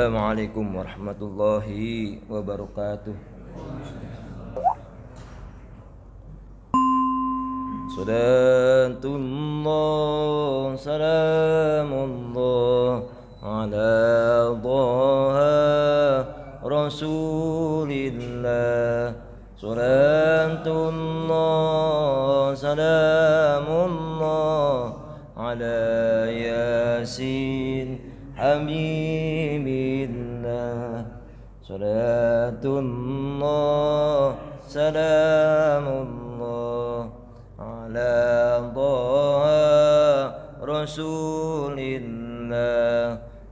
Assalamualaikum warahmatullahi wabarakatuh. Salatullah salamullah ala Taha Rasulillah. Salatullah salamullah ala Yasin Habibillah. Salatullah salamullah ala Taha Rasulillah.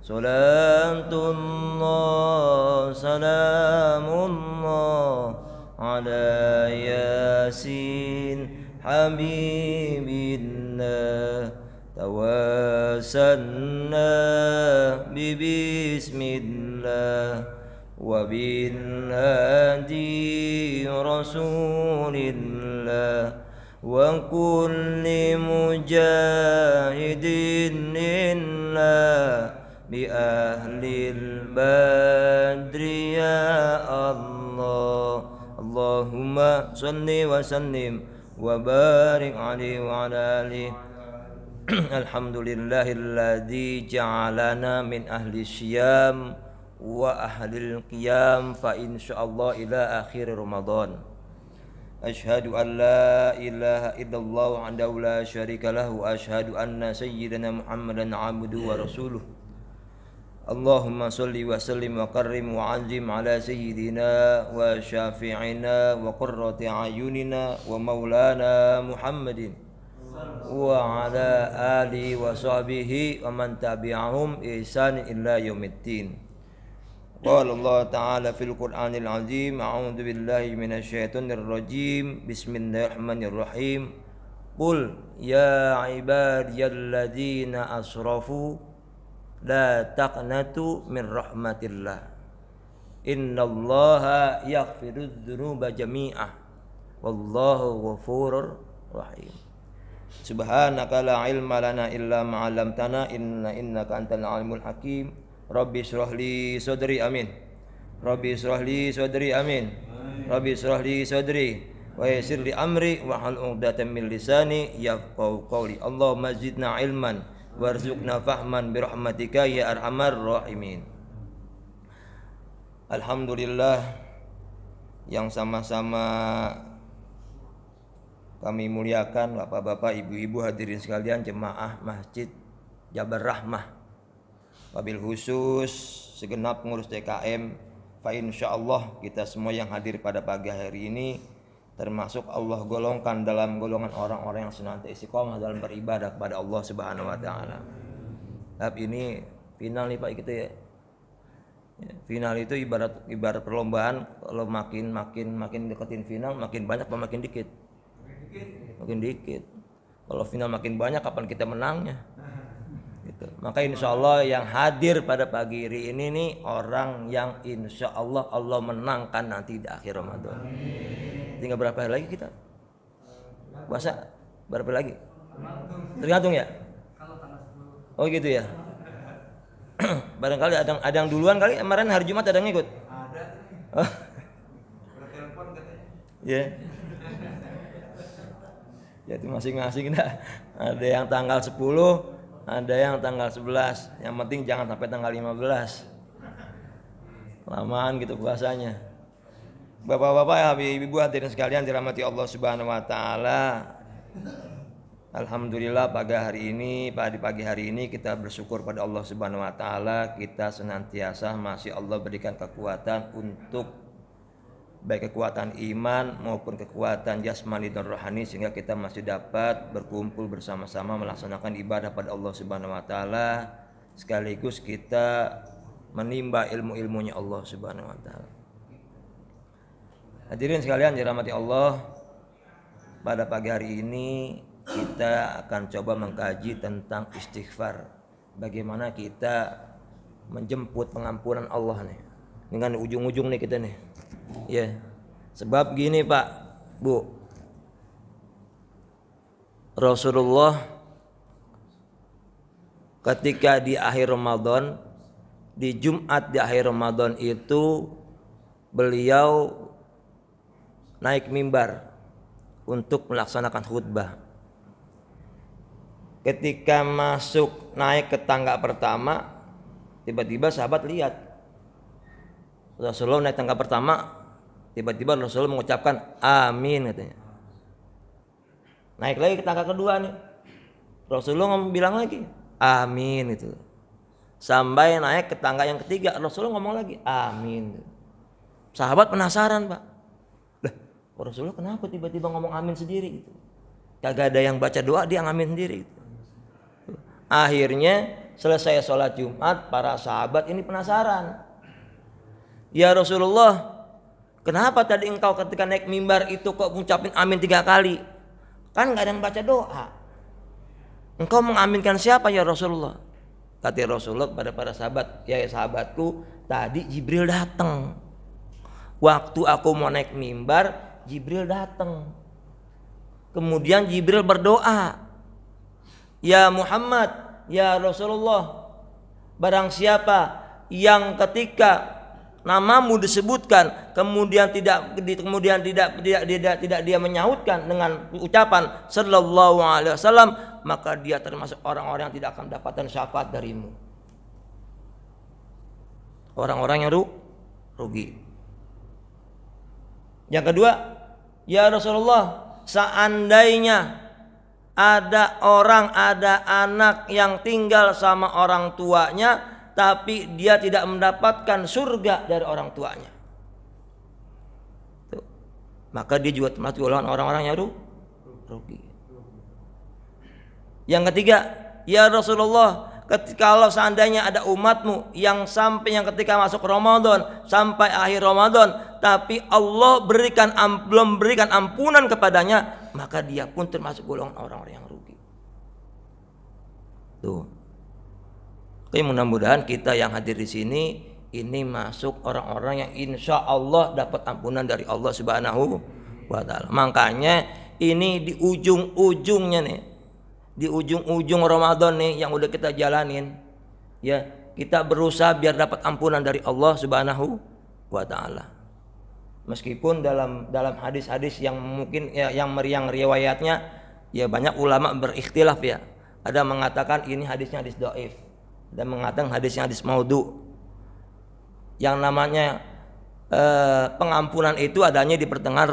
Salatullah salamullah ala Yasin Habibillah. Tawassalna bismillah wa bil hadi Rasulillah wa kulli mujahidin lillah bi ahlil badri ya Allah. Allahumma salli wa sallim wa barik alaihi wa ala alihi. Alhamdulillahilladzi ja'alana min ahli syiyam wa ahlil qiyam fa insyaallah ila akhir Ramadan. Asyhadu an la ilaha illallah wahdahu la syarika lahu wa asyhadu anna sayyidana Muhammadan abduhu wa rasuluh. Allahumma salli wa sallim wa karrim wa azim ala sayyidina wa syafi'ina wa qurrati ayunina wa maulana Muhammadin wa ala alihi wa sahbihi wa man tabi'ahum ihsan ila yaumiddin. Qala Allah ta'ala fil Qur'anil azim, a'udzu billahi minasyaitonir rajim. Bismillahirrahmanirrahim. Qul ya ibadiyalladzina asrafu la taqnatu min rahmatillah. Innallaha yaghfirudz dzunuba jami'ah. Wallahu ghafurur rahim. Subhanaka la ilma lana illa ma 'allamtana innaka antal alimul hakim. Rabbi shrah li sadri amin. Rabbi shrah li sadri amin. Rabbi shrah li sadri wa yassir li amri wa hal 'uqdatam min lisani yafqahu qawli. Allahumma zidna ilman warzuqna fahman bi rahmatika ya arhamar rahimin. Alhamdulillah yang sama-sama kami muliakan bapak-bapak, ibu-ibu, hadirin sekalian jemaah Masjid Jabar Rahmah. Wabil khusus segenap pengurus TKM, fa insyaallah kita semua yang hadir pada pagi hari ini termasuk Allah golongkan dalam golongan orang-orang yang senantiasa istiqomah dalam beribadah kepada Allah Subhanahu wa taala. Tapi ini final nih Pak kita ya. Final itu ibarat perlombaan, kalau makin deketin final makin banyak apa makin dikit? Makin dikit. Kalau final makin banyak kapan kita menangnya? Gitu. Maka insya Allah yang hadir pada pagi hari ini nih orang yang insya Allah Allah menangkan nanti di akhir Ramadan. Tinggal berapa hari lagi kita? Puasa berapa lagi? Tergantung ya. Oh gitu ya. Barangkali ada yang duluan kali, kemarin hari Jumat ada yang ngikut. Ada. Oh. Bertelepon katanya. Iya. Jadi masing-masing dah. Ada yang tanggal 10, ada yang tanggal 11. Yang penting jangan sampai tanggal 15. Lamaan gitu puasanya. Bapak-bapak, ibu-ibu hadirin sekalian dirahmati Allah Subhanahu wa taala. Alhamdulillah pagi hari ini kita bersyukur pada Allah Subhanahu wa taala, kita senantiasa masih Allah berikan kekuatan untuk baik kekuatan iman maupun kekuatan jasmani dan rohani sehingga kita masih dapat berkumpul bersama-sama melaksanakan ibadah pada Allah Subhanahu wa taala sekaligus kita menimba ilmu-ilmunya Allah Subhanahu wa taala. Hadirin sekalian dirahmati Allah, pada pagi hari ini kita akan coba mengkaji tentang istighfar. Bagaimana kita menjemput pengampunan Allah nih. Dengan ujung-ujung nih kita nih. Ya. Sebab gini Pak, Bu. Rasulullah ketika di akhir Ramadan di Jumat di akhir Ramadan itu beliau naik mimbar untuk melaksanakan khutbah. Ketika masuk naik ke tangga pertama, tiba-tiba sahabat lihat Rasulullah naik tangga pertama, tiba-tiba Rasulullah mengucapkan amin katanya. Naik lagi ke tangga kedua nih, Rasulullah bilang lagi amin itu. Sampai naik ke tangga yang ketiga, Rasulullah ngomong lagi amin. Sahabat penasaran, Pak. Lah, Rasulullah kenapa tiba-tiba ngomong amin sendiri gitu? Kagak ada yang baca doa, dia ngamin sendiri gitu. Akhirnya selesai sholat Jumat, para sahabat ini penasaran. Ya Rasulullah, kenapa tadi engkau ketika naik mimbar itu kok ngucapin amin 3 kali? Kan gak ada yang baca doa. Engkau mengaminkan siapa ya Rasulullah? Kata Rasulullah kepada para sahabat, ya sahabatku, tadi Jibril datang. Waktu aku mau naik mimbar, Jibril datang. Kemudian Jibril berdoa, ya Muhammad, ya Rasulullah, barang siapa yang ketika namamu disebutkan kemudian tidak dia menyautkan dengan ucapan sallallahu alaihi wasallam, maka dia termasuk orang-orang yang tidak akan mendapatkan syafaat darimu. Orang-orang yang rugi. Yang kedua, ya Rasulullah, seandainya ada anak yang tinggal sama orang tuanya tapi dia tidak mendapatkan surga dari orang tuanya, tuh, maka dia juga termasuk orang-orang yang rugi. Yang ketiga, ya Rasulullah, kalau seandainya ada umatmu yang ketika masuk Ramadan sampai akhir Ramadan tapi Allah belum berikan ampunan kepadanya, maka dia pun termasuk golongan orang-orang yang rugi. Tuh. Oke, mudah-mudahan kita yang hadir di sini ini masuk orang-orang yang insya Allah dapat ampunan dari Allah Subhanahu wa Ta'ala. Makanya ini di ujung-ujungnya nih, di ujung-ujung Ramadan nih yang udah kita jalanin, ya kita berusaha biar dapat ampunan dari Allah Subhanahu wa Ta'ala. Meskipun dalam hadis-hadis yang mungkin ya, yang riwayatnya ya banyak ulama berikhtilaf ya. Ada mengatakan ini hadisnya hadis dhaif, ada mengatakan hadisnya hadis maudhu. Yang namanya pengampunan itu adanya di pertengahan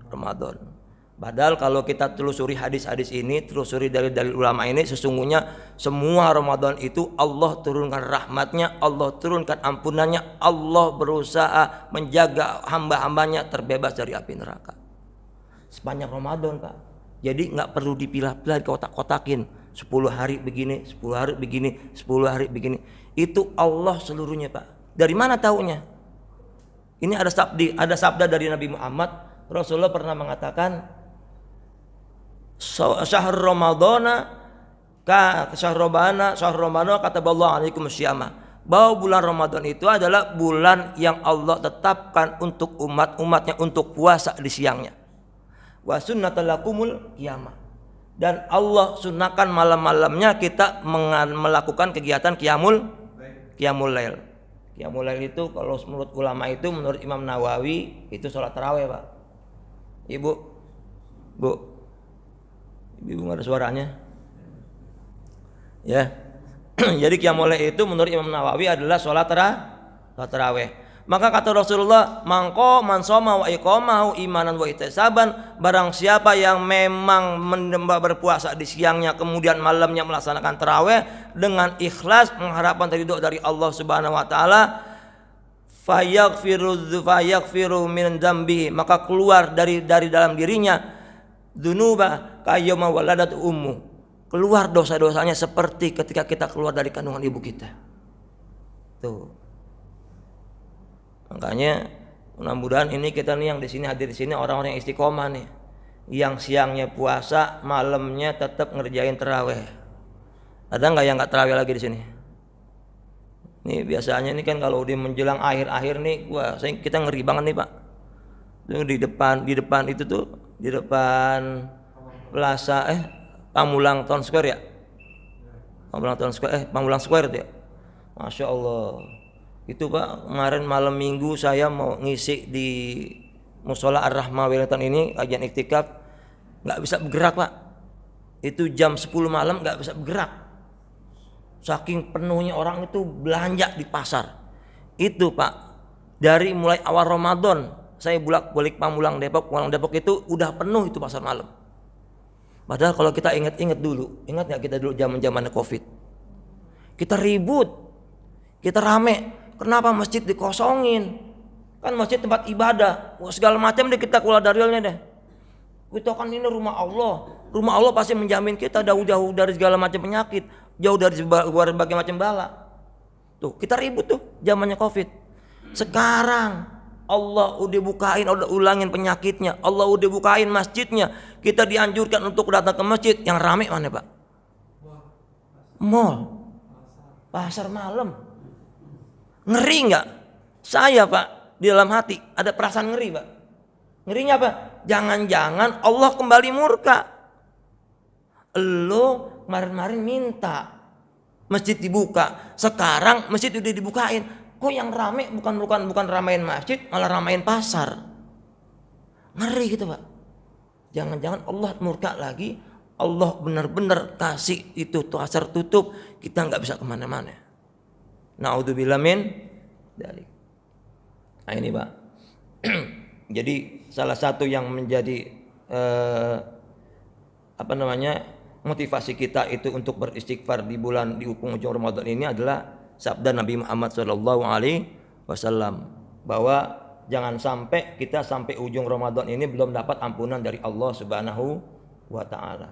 Ramadan. Padahal kalau kita telusuri hadis-hadis ini, telusuri dari ulama ini, sesungguhnya semua Ramadan itu Allah turunkan rahmatnya, Allah turunkan ampunannya, Allah berusaha menjaga hamba-hambanya terbebas dari api neraka sepanjang Ramadan, Pak. Jadi nggak perlu dipilah-pilah, kotak-kotakin 10 hari begini, 10 hari begini, 10 hari begini. Itu Allah seluruhnya, Pak. Dari mana taunya? Ini ada sabda dari Nabi Muhammad. Rasulullah pernah mengatakan, syahr Ramadana kataballahu alaikum syiyama, bahwa bulan Ramadan itu adalah bulan yang Allah tetapkan untuk umatnya untuk puasa di siangnya. Wa sunnatalakumul qiyamah, dan Allah sunnahkan malam-malamnya kita melakukan kegiatan qiyamul lail. Qiyamul lail itu kalau menurut ulama itu, menurut Imam Nawawi itu sholat tarawih, Pak. Ibu nggak ada suaranya ya. Jadi qiyamul lail itu menurut Imam Nawawi adalah sholat tarawih. Maka kata Rasulullah, man shoma wa iqamahu imanan wa ihtisaban, barang siapa yang memang berpuasa di siangnya kemudian malamnya melaksanakan tarawih dengan ikhlas mengharapkan ridho dari Allah Subhanahu wa Ta'ala, fayaghfiru min dzambi, maka keluar dari dalam dirinya dzunuba kayyama waladat ummu, keluar dosa-dosanya seperti ketika kita keluar dari kandungan ibu kita. Tuh. Makanya mudah-mudahan ini kita nih yang di sini hadir di sini orang-orang yang istiqomah nih, yang siangnya puasa, malamnya tetap ngerjain tarawih. Ada nggak yang nggak tarawih lagi di sini? Nih biasanya nih kan kalau udah menjelang akhir-akhir nih, kita ngeri banget nih, Pak. Di depan itu tuh, di depan Plaza Pamulang Town Square ya. Pamulang Square itu ya. Masya Allah. Itu Pak, kemarin malam minggu saya mau ngisi di Musola Ar-Rahmah Wellington ini kajian iktikaf, nggak bisa bergerak Pak. Itu jam 10 malam nggak bisa bergerak. Saking penuhnya orang itu belanja di pasar. Itu Pak, dari mulai awal Ramadan saya bolak-balik Pamulang Depok itu udah penuh itu pasar malam. Padahal kalau kita ingat dulu, ingat nggak kita dulu zaman-zamannya Covid? Kita ribut, kita rame. Kenapa masjid dikosongin? Kan masjid tempat ibadah, segala macam deh kita keluar dalilnya deh. Kita kan ini rumah Allah. Rumah Allah pasti menjamin kita jauh-jauh dari segala macam penyakit, jauh dari berbagai macam bala. Tuh, kita ribut tuh zamannya Covid. Sekarang Allah udah bukain, udah ulangin penyakitnya. Allah udah bukain masjidnya. Kita dianjurkan untuk datang ke masjid. Yang rame mana Pak? Mall, pasar malam. Ngeri nggak? Saya Pak di dalam hati ada perasaan ngeri Pak. Ngerinya apa? Jangan-jangan Allah kembali murka. Lo kemarin-kemarin minta masjid dibuka, sekarang masjid udah dibukain. Kok yang rame bukan ramein masjid, malah ramein pasar. Ngeri gitu Pak. Jangan-jangan Allah murka lagi. Allah benar-benar kasih itu pasar tutup, kita nggak bisa kemana-mana. Na'udzubillah min dzalik. Nah ini Pak. Jadi salah satu yang menjadi motivasi kita itu untuk beristighfar di ujung Ramadan ini adalah sabda Nabi Muhammad SAW bahwa jangan sampai kita sampai ujung Ramadan ini belum dapat ampunan dari Allah Subhanahu wa taala.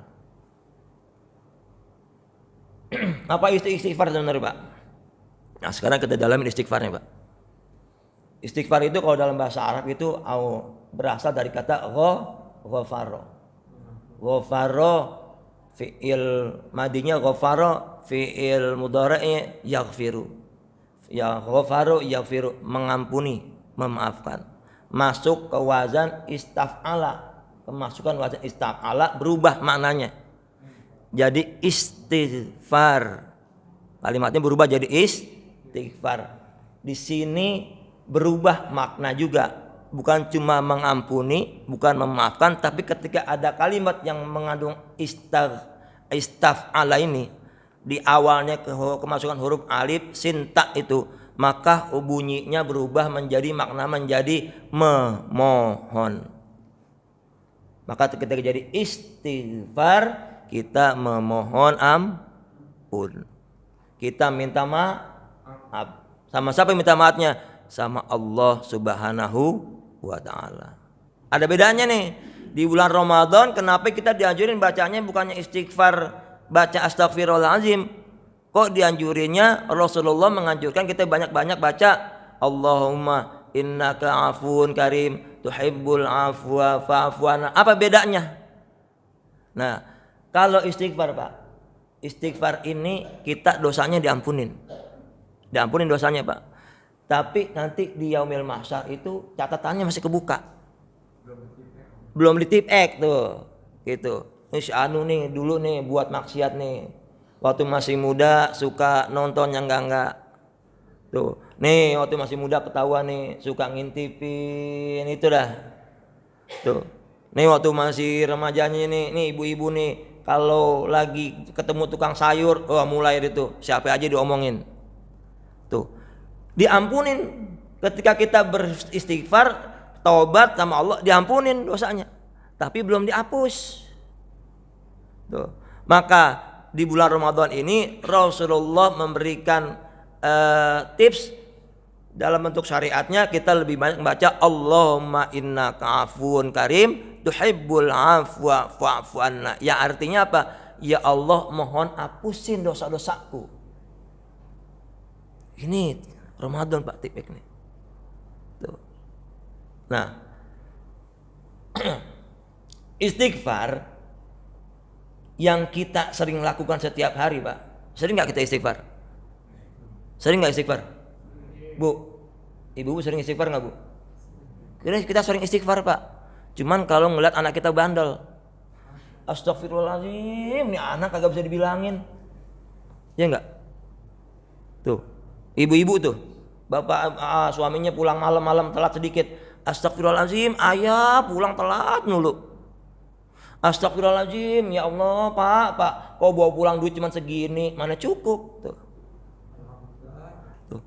Apa istighfar sebenarnya Pak? Nah sekarang kita dalamin istighfarnya Pak. Istighfar itu kalau dalam bahasa Arab itu berasal dari kata ghafaro. Ghafaro fi'il madinya ghafaro, fi'il mudhari'nya yaghfiru. Ya ghafaro yaghfiru, mengampuni, memaafkan. Masuk ke wazan istaf'ala. Kemasukan wazan istaf'ala berubah maknanya. Jadi istighfar. Kalimatnya berubah jadi istighfar. Di sini berubah makna juga, bukan cuma mengampuni, bukan memaafkan, tapi ketika ada kalimat yang mengandung istaf'ala ini di awalnya kemasukan huruf alif sin ta itu, maka bunyinya berubah menjadi makna menjadi memohon. Maka ketika jadi istighfar kita memohon ampun. Kita minta maaf. Sama siapa yang minta maafnya? Sama Allah Subhanahu wa taala. Ada bedanya nih. Di bulan Ramadan kenapa kita dianjurin bacanya bukannya istighfar, baca astagfirullahalazim? Kok dianjurinnya Rasulullah menganjurkan kita banyak-banyak baca Allahumma innaka afun karim tuhibbul afwa fa'fu anna. Apa bedanya? Nah, kalau istighfar Pak, istighfar ini kita dosanya diampunin dosanya Pak. Tapi nanti di yaumil mahsyar itu catatannya masih kebuka. Belum ditipek tuh. Gitu. Ini si Anu nih dulu nih buat maksiat nih. Waktu masih muda suka nonton yang enggak. Tuh. Nih waktu masih muda ketahuan nih suka ngintipin itu dah. Tuh. Nih waktu masih remajanya nih ibu-ibu nih kalau lagi ketemu tukang sayur, mulai itu siapa aja diomongin. Tuh, diampunin ketika kita beristighfar, taubat sama Allah, diampunin dosanya, tapi belum dihapus. Tuh, maka di bulan Ramadan ini Rasulullah memberikan tips dalam bentuk syariatnya kita lebih banyak membaca Allahumma innaka afuwun karim tuhibbul afwa fa'fu anna. Ya artinya apa? Ya Allah mohon hapusin dosa-dosaku. Ini Ramadan Pak tipik nih. Tuh. Nah, istighfar yang kita sering lakukan setiap hari Pak. Sering nggak kita istighfar? Sering nggak istighfar? Bu, ibu sering istighfar nggak Bu? Kita sering istighfar Pak. Cuman kalau ngeliat anak kita bandel, astagfirullahaladzim, ini anak kagak bisa dibilangin. Ya enggak? Tuh. Ibu-ibu tuh, bapak suaminya pulang malam-malam telat sedikit, astagfirullahaladzim, ayah pulang telat mulu. Astagfirullahaladzim, ya Allah pak, kok bawa pulang duit cuma segini, mana cukup tuh. Tuh.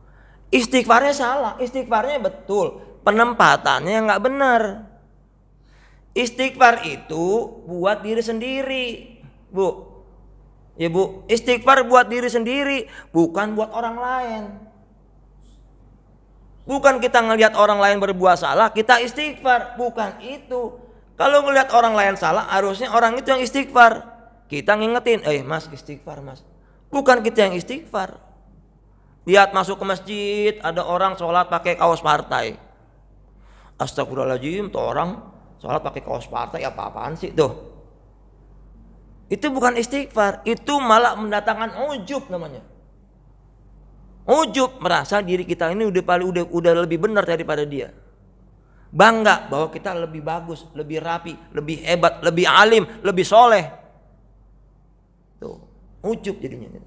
Istighfarnya salah, istighfarnya betul, penempatannya nggak benar. Istighfar itu buat diri sendiri, bu. Ya bu, istighfar buat diri sendiri, bukan buat orang lain. Bukan kita ngelihat orang lain berbuat salah, kita istighfar, bukan itu. Kalau ngelihat orang lain salah, harusnya orang itu yang istighfar. Kita ngingetin, mas istighfar mas. Bukan kita yang istighfar. Lihat masuk ke masjid, ada orang sholat pakai kaos partai. Astagfirullahaladzim, tuh orang sholat pakai kaos partai, apa-apaan sih tuh. Itu bukan istighfar, itu malah mendatangkan ujub namanya. Ujub, merasa diri kita ini udah lebih benar daripada dia. Bangga bahwa kita lebih bagus, lebih rapi, lebih hebat, lebih alim, lebih soleh. Tuh, ujub jadinya.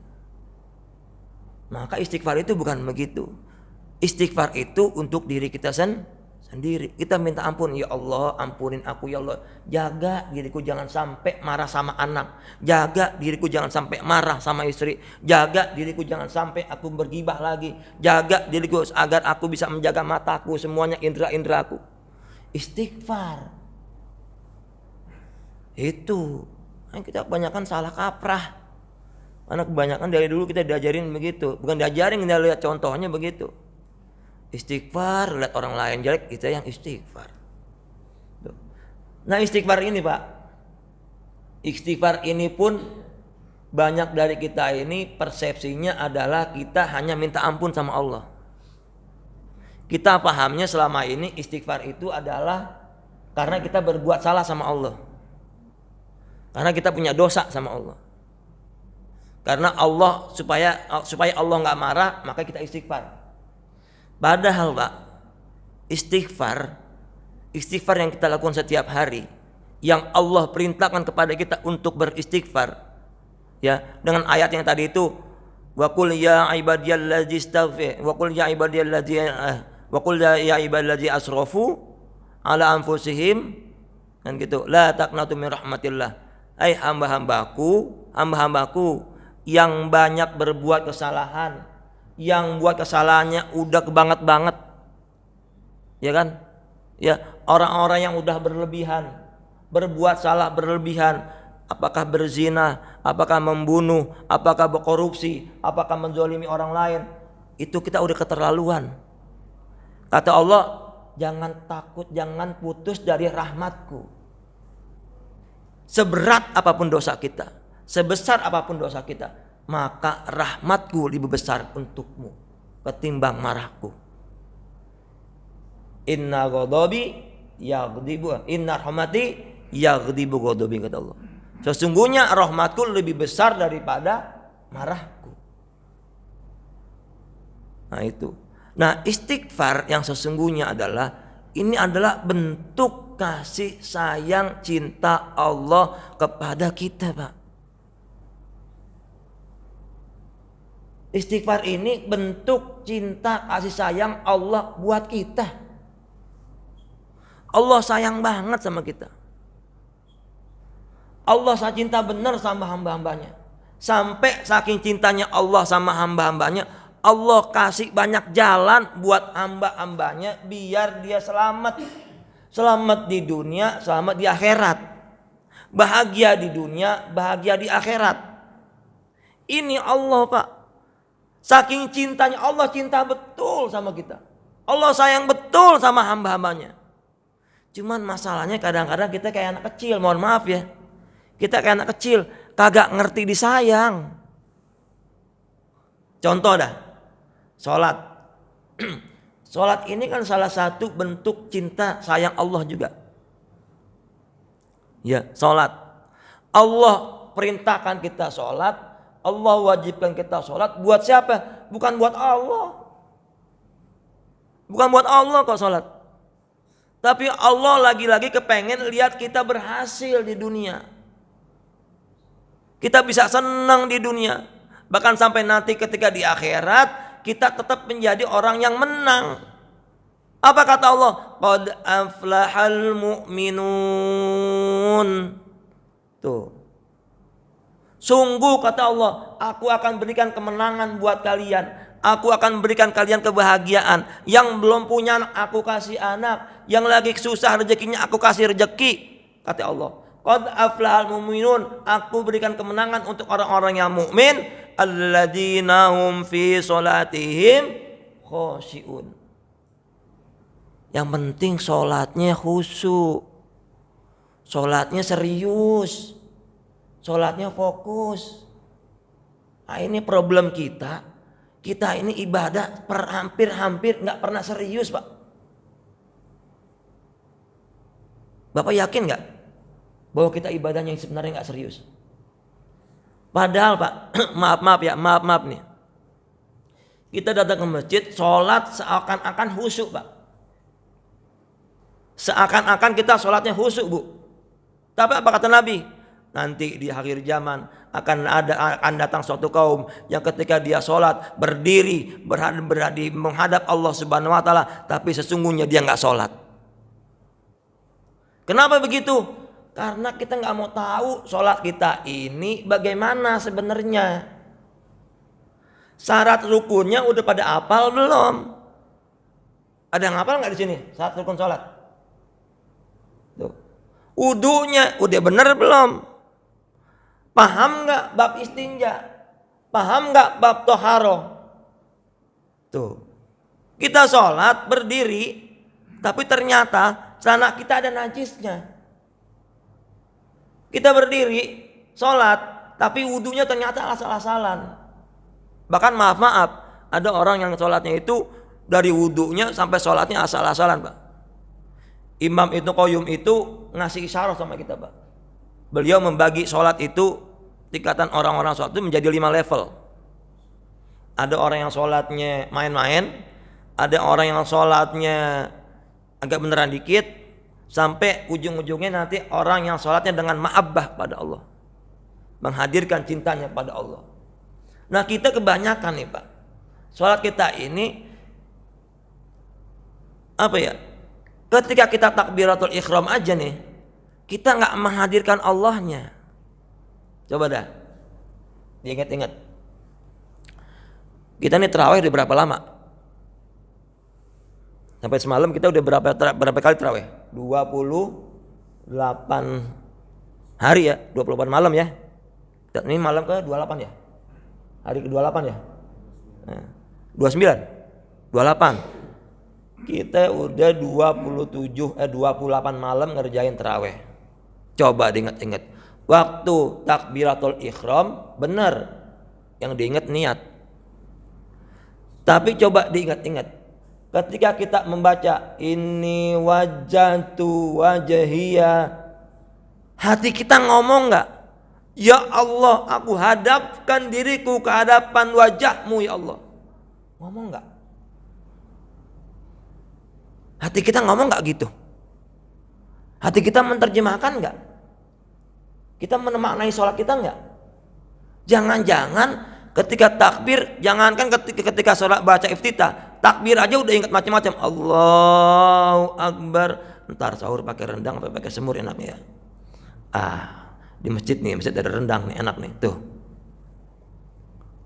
Maka istighfar itu bukan begitu. Istighfar itu untuk diri kita sendiri. Kita minta ampun, ya Allah ampunin aku ya Allah. Jaga diriku jangan sampai marah sama anak. Jaga diriku jangan sampai marah sama istri. Jaga diriku jangan sampai aku bergibah lagi. Jaga diriku agar aku bisa menjaga mataku, semuanya indera-inderaku. Istighfar. Itu. Kita kebanyakan salah kaprah. Karena kebanyakan dari dulu kita diajarin begitu. Bukan diajarin, kita lihat contohnya begitu. Istighfar, lihat orang lain jelek, kita yang istighfar. Nah istighfar ini pak, istighfar ini pun banyak dari kita ini persepsinya adalah kita hanya minta ampun sama Allah. Kita pahamnya selama ini istighfar itu adalah karena kita berbuat salah sama Allah. Karena kita punya dosa sama Allah. Karena Allah supaya Allah nggak marah, maka kita istighfar. Padahal pak, istighfar yang kita lakukan setiap hari, yang Allah perintahkan kepada kita untuk beristighfar, ya dengan ayat yang tadi itu, wa qul ya ibadiyalladzi istaghfir, wa qul ya ibadiyalladzi asrafu ala anfusihim, kan gitu, la taqnatu min rahmatillah. Hai hamba-hambaku yang banyak berbuat kesalahan, yang buat kesalahannya udah kebanget-banget, ya kan? Ya, orang-orang yang udah berlebihan, berbuat salah berlebihan, apakah berzina, apakah membunuh, apakah berkorupsi, apakah menzolimi orang lain, itu kita udah keterlaluan. Kata Allah, jangan takut, jangan putus dari rahmatku. Seberat apapun dosa kita, sebesar apapun dosa kita, maka rahmatku lebih besar untukmu ketimbang marahku. Inna ghadabi yaghdibu, inna rahmati yaghdibu ghadabi, kata Allah. Sesungguhnya rahmatku lebih besar daripada marahku. Nah itu. Nah istighfar yang sesungguhnya adalah, ini adalah bentuk kasih sayang cinta Allah kepada kita pak. Istighfar ini bentuk cinta kasih sayang Allah buat kita. Allah sayang banget sama kita. Allah cinta benar sama hamba-hambanya. Sampai saking cintanya Allah sama hamba-hambanya, Allah kasih banyak jalan buat hamba-hambanya biar dia selamat. Selamat di dunia, selamat di akhirat. Bahagia di dunia, bahagia di akhirat. Ini Allah pak. Saking cintanya Allah, cinta betul sama kita. Allah sayang betul sama hamba-hambanya. Cuman masalahnya kadang-kadang kita kayak anak kecil, mohon maaf ya. Kita kayak anak kecil, kagak ngerti disayang. Contoh dah, sholat. Sholat ini kan salah satu bentuk cinta sayang Allah juga. Ya, sholat. Allah perintahkan kita sholat. Allah wajibkan kita sholat buat siapa? Bukan buat Allah. Bukan buat Allah kok sholat. Tapi Allah lagi-lagi kepengen lihat kita berhasil di dunia. Kita bisa senang di dunia. Bahkan sampai nanti ketika di akhirat kita tetap menjadi orang yang menang. Apa kata Allah? Qad aflahal mu'minun. Tuh. Sungguh kata Allah, aku akan berikan kemenangan buat kalian. Aku akan berikan kalian kebahagiaan. Yang belum punya anak, aku kasih anak. Yang lagi susah rezekinya, aku kasih rezeki. Kata Allah, qad aflahal mu'minun. Aku berikan kemenangan untuk orang-orang yang mukmin. Alladzina hum fi sholatihim khosyi'un. Yang penting sholatnya khusyuk, sholatnya serius, sholatnya fokus. Nah, ini problem kita. Kita ini ibadah hampir nggak pernah serius, Pak. Bapak yakin nggak bahwa kita ibadahnya yang sebenarnya nggak serius? Padahal Pak, maaf nih. Kita datang ke masjid, sholat seakan-akan khusyuk, Pak. Seakan-akan kita sholatnya khusyuk, Bu. Tapi apa kata Nabi? Nanti di akhir zaman akan datang suatu kaum yang ketika dia sholat berdiri menghadap Allah Subhanahu Wa Taala, tapi sesungguhnya dia nggak sholat. Kenapa begitu? Karena kita nggak mau tahu sholat kita ini bagaimana sebenarnya. Syarat rukunnya udah pada hafal belum? Ada yang hafal nggak di sini? Syarat rukun sholat. Wudunya udah bener belum? Paham nggak bab istinja? Paham nggak bab toharo? Tuh, kita sholat berdiri, tapi ternyata celana kita ada najisnya. Kita berdiri sholat, tapi wudunya ternyata asal-asalan. Bahkan maaf, ada orang yang sholatnya itu dari wudunya sampai sholatnya asal-asalan, Pak. Imam Ibnu Qayyim itu ngasih isyarat sama kita, Pak. Beliau membagi sholat itu, tingkatan orang-orang sholat itu menjadi 5 level. Ada orang yang sholatnya main-main, ada orang yang sholatnya agak beneran dikit, sampai ujung-ujungnya nanti orang yang sholatnya dengan ma'abbah pada Allah, menghadirkan cintanya pada Allah. Nah, kita kebanyakan nih, Pak, sholat kita ini apa ya? Ketika kita takbiratul ihram aja nih, kita nggak menghadirkan Allahnya. Coba dah, diingat-ingat. Kita nih terawih udah berapa lama? Sampai semalam kita udah berapa kali terawih? 28 hari ya, 28 malam ya. Ini malam ke 28 ya? Hari ke 28 ya? Nah, 29, 28. Kita udah 28 malam ngerjain terawih. Coba diingat-ingat. Waktu takbiratul ihram benar, yang diingat niat. Tapi coba diingat-ingat. Ketika kita membaca ini wajjahtu wajhiya, hati kita ngomong nggak? Ya Allah, aku hadapkan diriku ke hadapan wajahmu ya Allah. Ngomong nggak? Hati kita ngomong nggak gitu? Hati kita menerjemahkan nggak? Kita memaknai sholat kita nggak? Jangan-jangan ketika takbir, jangankan ketika sholat baca iftitah, takbir aja udah ingat macam-macam. Allahu Akbar. Ntar sahur pakai rendang apa pakai semur enaknya ya. Di masjid ada rendang nih, enak nih. Tuh.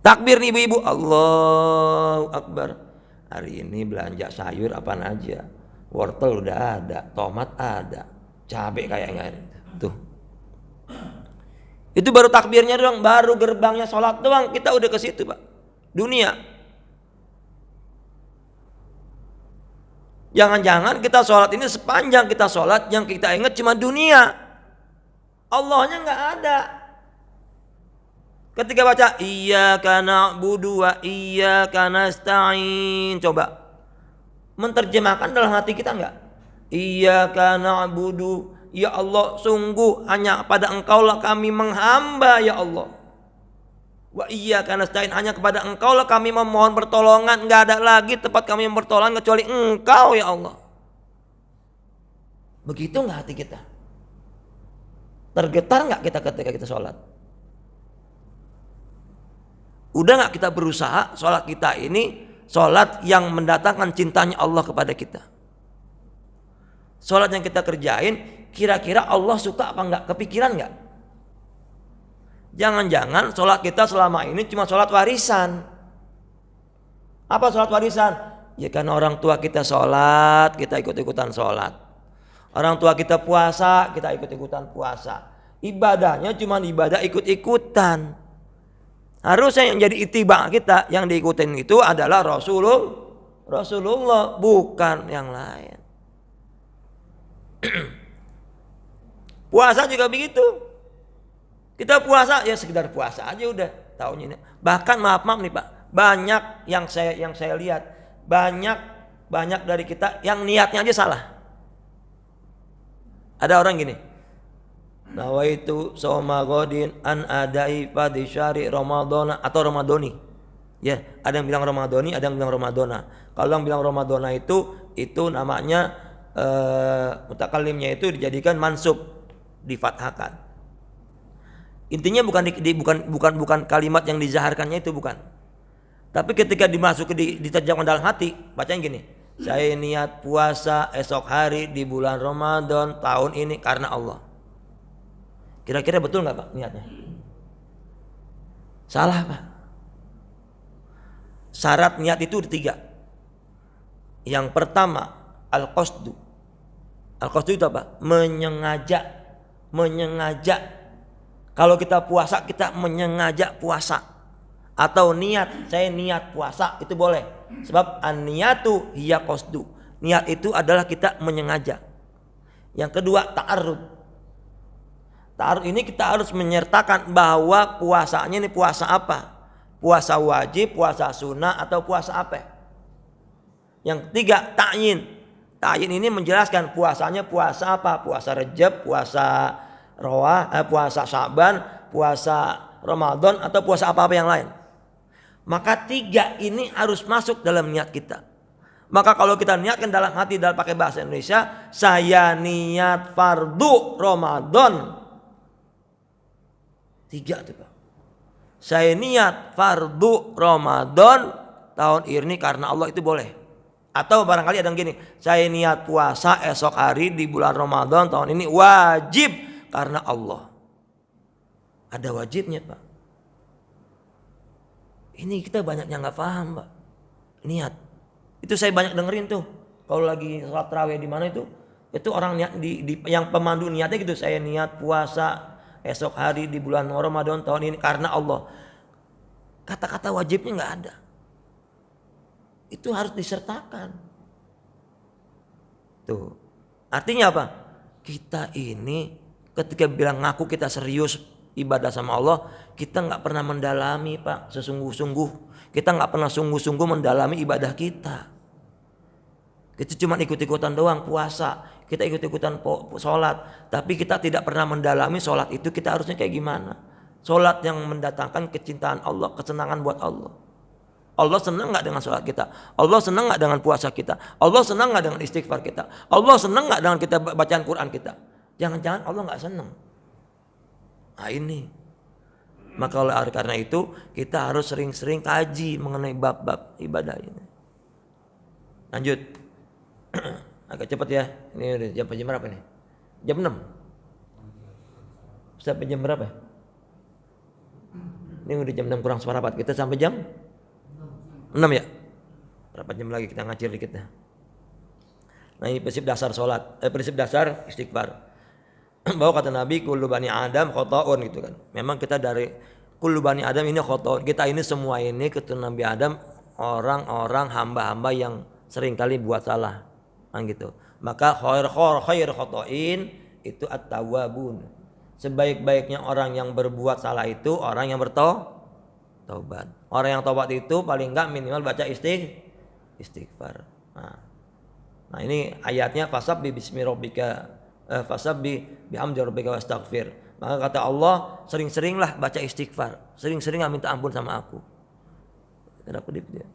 Takbir nih ibu-ibu, Allahu Akbar. Hari ini belanja sayur apa aja. Wortel udah ada, tomat ada, cabai kayaknya. Tuh. Itu baru takbirnya doang, baru gerbangnya sholat doang, kita udah ke situ, Pak. Dunia. Jangan-jangan kita sholat ini sepanjang kita sholat yang kita ingat cuma dunia. Allahnya nggak ada. Ketika baca iyyaka na'budu wa iyyaka nasta'in, coba menerjemahkan dalam hati kita enggak? Iyyaka na'budu, ya Allah, sungguh hanya pada Engkau lah kami menghamba ya Allah. Wa iyyaka nasta'in, hanya kepada Engkau lah kami memohon pertolongan, enggak ada lagi tempat kami bertolongan kecuali Engkau ya Allah. Begitu enggak hati kita? Tergetar enggak kita ketika kita sholat? Udah enggak kita berusaha sholat kita ini sholat yang mendatangkan cintanya Allah kepada kita. Sholat yang kita kerjain, kira-kira Allah suka apa enggak? Kepikiran enggak? Jangan-jangan sholat kita selama ini cuma sholat warisan. Apa sholat warisan? Ya karena orang tua kita sholat, kita ikut-ikutan sholat. Orang tua kita puasa, kita ikut-ikutan puasa. Ibadahnya cuma ibadah ikut-ikutan. Harusnya yang jadi ittiba kita, yang diikutin itu adalah Rasulullah, bukan yang lain. Puasa juga begitu. Kita puasa ya sekedar puasa aja udah tahun ini. Bahkan maaf nih Pak, banyak yang saya lihat, banyak dari kita yang niatnya aja salah. Ada orang gini, nawaitu soma godin an adai pada syari Ramadana atau Ramadoni. Ya, ada yang bilang Ramadoni, ada yang bilang Ramadona. Kalau yang bilang Ramadona itu namanya mutakallimnya itu dijadikan mansub, difathahkan. Intinya bukan kalimat yang dizaharkannya itu bukan. Tapi ketika diterjemahkan dalam hati, bacanya gini. Saya niat puasa esok hari di bulan Ramadan tahun ini karena Allah. Kira-kira betul nggak Pak niatnya? Salah Pak. Syarat niat itu ada 3. Yang pertama al-qasdu. Al-qasdu itu apa? Menyengaja. Kalau kita puasa kita menyengaja puasa. Atau niat, saya niat puasa itu boleh. Sebab an-niyatu hiya qasdu. Niat itu adalah kita menyengaja. Yang kedua ta'arrud. Ta'arrud ini kita harus menyertakan bahwa puasanya ini puasa apa? Puasa wajib, puasa sunnah atau puasa apa? Yang ketiga ta'yin. Ta'yin ini menjelaskan puasanya puasa apa? Puasa Rajab, puasa puasa Syaban, puasa Ramadan atau puasa apa-apa yang lain. Maka 3 ini harus masuk dalam niat kita. Maka kalau kita niatkan dalam hati dalam pakai bahasa Indonesia, saya niat fardu Ramadan. 3 tuh Pak. Saya niat fardu Ramadan tahun ini karena Allah, itu boleh. Atau barangkali ada yang gini, saya niat puasa esok hari di bulan Ramadan tahun ini wajib karena Allah. Ada wajibnya Pak. Ini kita banyak yang nggak paham Pak. Niat. Itu saya banyak dengerin tuh. Kalau lagi sholat tarawih di mana itu orang niat yang pemandu niatnya gitu. Saya niat puasa esok hari di bulan Ramadan tahun ini karena Allah. Kata-kata wajibnya nggak ada. Itu harus disertakan. Tuh. Artinya apa? Kita ini ketika bilang ngaku kita serius ibadah sama Allah, kita nggak pernah mendalami Pak sesungguh-sungguh. Kita nggak pernah sungguh-sungguh mendalami ibadah kita. Kita cuma ikut-ikutan doang puasa, kita ikut-ikutan sholat, tapi kita tidak pernah mendalami sholat itu kita harusnya kayak gimana. Sholat yang mendatangkan kecintaan Allah, kesenangan buat Allah. Allah senang nggak dengan sholat kita? Allah senang nggak dengan puasa kita? Allah senang nggak dengan istighfar kita? Allah senang nggak dengan kita bacaan Quran kita? Jangan-jangan Allah nggak senang. Nah ini, maka oleh karena itu kita harus sering-sering kaji mengenai bab-bab ibadah ini. Lanjut, agak cepat ya. Ini udah jam berapa nih? Jam 6. Sampai jam berapa? Ini udah jam 6 kurang seperempat. Kita sampai jam 6 ya. Berapa jam lagi kita ngacir dikit ya. Nah ini prinsip dasar sholat, prinsip dasar istighfar. Bahwa kata Nabi kullu bani Adam khotoun gitu kan. Memang kita dari kullu bani Adam ini khotoun. Kita ini semua ini keturunan Nabi Adam orang-orang hamba-hamba yang sering kali buat salah. Kan gitu. Maka khair khotoin itu at-tawwabun. Sebaik-baiknya orang yang berbuat salah itu orang yang bertaubat. Orang yang taubat itu paling enggak minimal baca istighfar. Nah ini ayatnya fasabbi bismi rabbika fasabbi bihamdi rabbika wastaghfir. Maka kata Allah, sering-seringlah baca istighfar, sering-seringlah minta ampun sama aku. Ada pedip dia.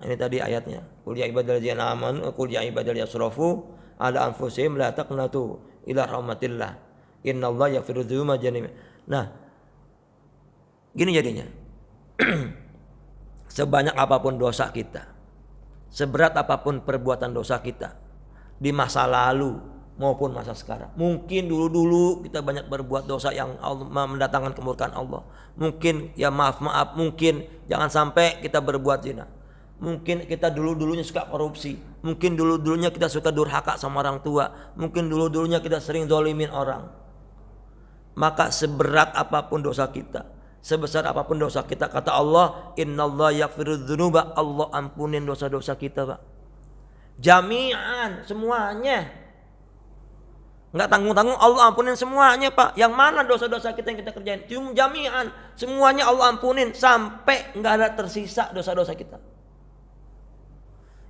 Ini tadi ayatnya. Qul ya ibadalladzina amanu qul ya ibadalladzina asrafu ala anfusihim la taqnatu ila rahmatillah. Innallaha yaghfiru dzunuba jami'an. Nah, gini jadinya. sebanyak apapun dosa kita, seberat apapun perbuatan dosa kita di masa lalu maupun masa sekarang. Mungkin dulu-dulu kita banyak berbuat dosa yang mendatangkan kemurkaan Allah. Mungkin ya maaf, mungkin jangan sampai kita berbuat zina. Mungkin kita dulu-dulunya suka korupsi. Mungkin dulu-dulunya kita suka durhaka sama orang tua. Mungkin dulu-dulunya kita sering zalimin orang. Maka seberat apapun dosa kita, sebesar apapun dosa kita, kata Allah, innallaha yaghfirudz dzunuba, Allah ampunin dosa-dosa kita, Pak. Jami'an, semuanya. Enggak tanggung-tanggung, Allah ampunin semuanya, Pak. Yang mana dosa-dosa kita yang kita kerjain? Jami'an, semuanya Allah ampunin sampai enggak ada tersisa dosa-dosa kita.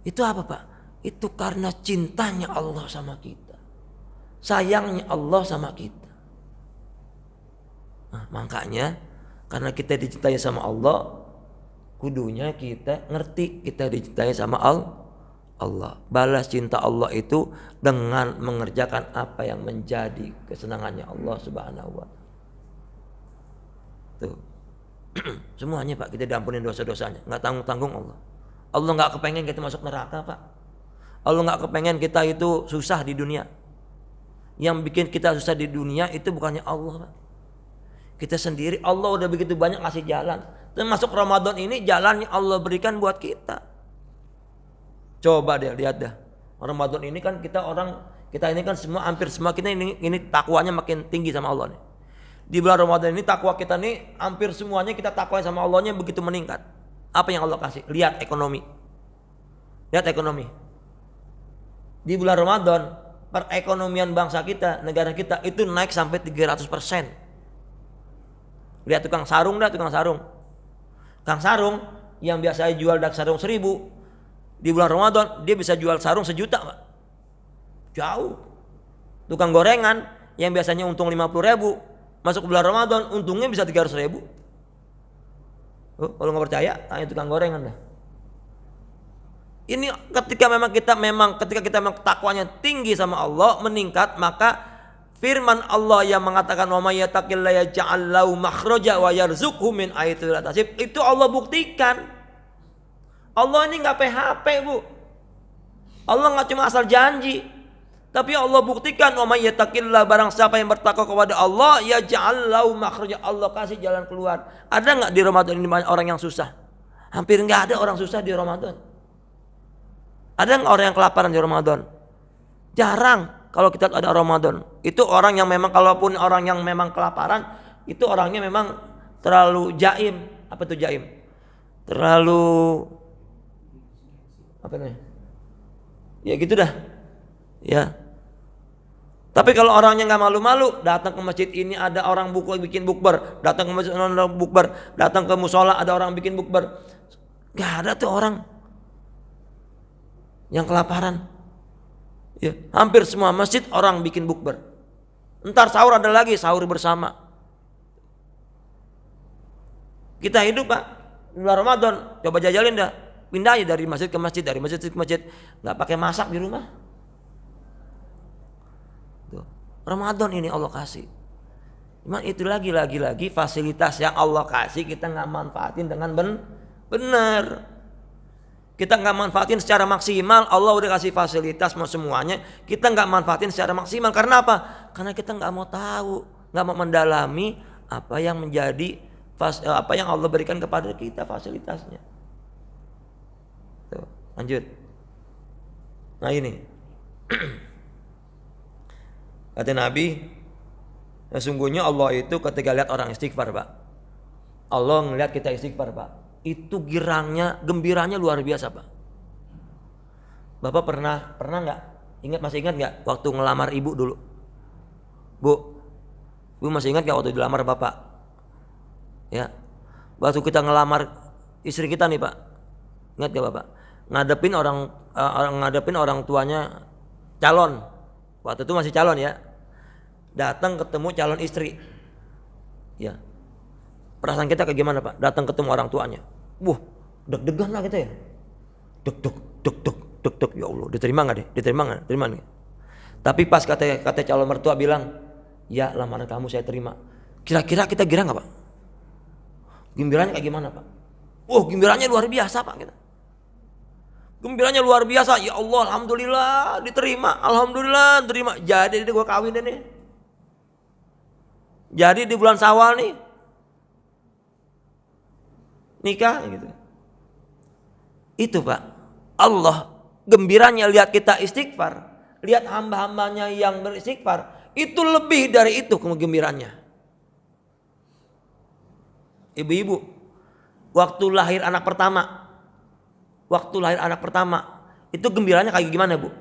Itu apa, Pak? Itu karena cintanya Allah sama kita. Sayangnya Allah sama kita. Nah, makanya karena kita dicintai sama Allah, kudunya kita ngerti kita dicintai sama Allah. Balas cinta Allah itu dengan mengerjakan apa yang menjadi kesenangannya Allah Subhanahu wa taala. Tuh. Semuanya, Pak, kita diampunin dosa-dosanya, enggak tanggung-tanggung Allah. Allah enggak kepengen kita masuk neraka, Pak. Allah enggak kepengen kita itu susah di dunia. Yang bikin kita susah di dunia itu bukannya Allah, Pak. Kita sendiri. Allah udah begitu banyak ngasih jalan. Termasuk Ramadan ini jalan yang Allah berikan buat kita. Coba deh lihat dah. Ramadan ini kan kita ini kan semua, hampir semua kita ini takwanya makin tinggi sama Allah nih. Di bulan Ramadan ini takwa kita nih hampir semuanya kita takwa sama Allahnya begitu meningkat. Apa yang Allah kasih? Lihat ekonomi. Lihat ekonomi. Di bulan Ramadan perekonomian bangsa kita, negara kita itu naik sampai 300%. Lihat tukang sarung dah, tukang sarung. Kang sarung yang biasanya jual dak sarung 1.000, di bulan Ramadan dia bisa jual sarung 1 juta, Pak. Jauh. Tukang gorengan yang biasanya untung 50.000, masuk bulan Ramadan untungnya bisa 300.000. Oh, kalau nggak percaya, tanya tukang gorengan dah. Ini ketika kita memang takwanya tinggi sama Allah, meningkat, maka firman Allah yang mengatakan wa may yattaqillaha yaj'al lahu makhraja wa yarzuqhu min haitsu la yahtasib, itu Allah buktikan. Allah ini enggak PHP, Bu. Allah enggak cuma asal janji, tapi Allah buktikan wa may yattaqillaha, barang siapa yang bertakwa kepada Allah yaj'al lahu makhraja, Allah kasih jalan keluar. Ada enggak di Ramadan ini orang yang susah? Hampir enggak ada orang susah di Ramadan. Ada enggak orang yang kelaparan di Ramadan? Jarang. Kalau kita ada Ramadan, itu orang yang memang, kalaupun orang yang memang kelaparan, itu orangnya memang terlalu jaim. Apa itu jaim? Terlalu apa namanya? Ya gitu dah. Ya. Tapi kalau orangnya nggak malu-malu, datang ke masjid ini ada orang bikin bukber, datang ke masjid orang bukber, datang ke musola ada orang bikin bukber. Nggak ada tuh orang yang kelaparan. Ya, hampir semua masjid orang bikin bukber. Entar sahur ada lagi, sahur bersama. Kita hidup, Pak, bulan Ramadan, coba jajalin dah. Pindah aja dari masjid ke masjid, dari masjid ke masjid. Enggak pakai masak di rumah. Tuh. Ramadan ini Allah kasih. Cuman itu lagi fasilitas yang Allah kasih kita enggak manfaatin dengan benar. Kita nggak manfaatin secara maksimal. Allah udah kasih fasilitas mau semuanya, kita nggak manfaatin secara maksimal. Karena apa? Karena kita nggak mau tahu, nggak mau mendalami apa yang menjadi apa yang Allah berikan kepada kita fasilitasnya. Tuh, lanjut. Nah ini kata Nabi, sesungguhnya Allah itu ketika lihat orang istighfar, Pak, Allah ngelihat kita istighfar, Pak, itu gembiranya luar biasa, Pak. Bapak pernah nggak masih ingat nggak waktu ngelamar ibu dulu, Bu masih ingat nggak waktu dilamar Bapak? Ya, waktu kita ngelamar istri kita nih, Pak, ingat nggak Bapak? Ngadepin orang tuanya calon, waktu itu masih calon ya, datang ketemu calon istri, ya. Perasaan kita kayak gimana, Pak? Datang ketemu orang tuanya. Deg-degan lah kita ya. Deg. Ya Allah, diterima nggak deh? Diterima nggak? Tapi pas kata calon mertua bilang, ya lamaran kamu saya terima. Kira-kira kita gira nggak, Pak? Gembiranya kayak gimana, Pak? Gembiranya luar biasa Pak kita. Gembiranya luar biasa. Ya Allah, alhamdulillah diterima. Alhamdulillah diterima. Jadi gue kawin deh nih. Jadi di bulan Syawal nih nikah gitu. Itu Pak. Allah gembiranya lihat kita istighfar. Lihat hamba-hambanya yang beristighfar. Itu lebih dari itu kegembiraannya. Ibu-ibu, waktu lahir anak pertama. Itu gembiranya kayak gimana Bu?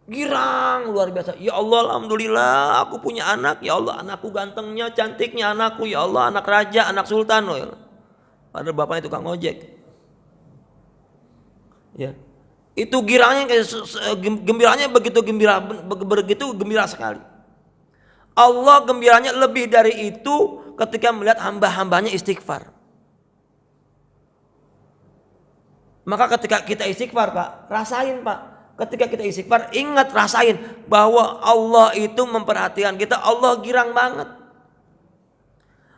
Girang luar biasa. Ya Allah, alhamdulillah aku punya anak. Ya Allah, anakku gantengnya, cantiknya anakku. Ya Allah, anak raja, anak sultan. Padahal bapaknya tukang ojek. Ya. Itu girangnya gembiranya begitu gembira sekali. Allah gembiranya lebih dari itu ketika melihat hamba-hambanya istighfar. Maka ketika kita istighfar Pak, rasain Pak. Ketika kita istighfar, ingat rasain bahwa Allah itu memperhatikan kita. Allah girang banget.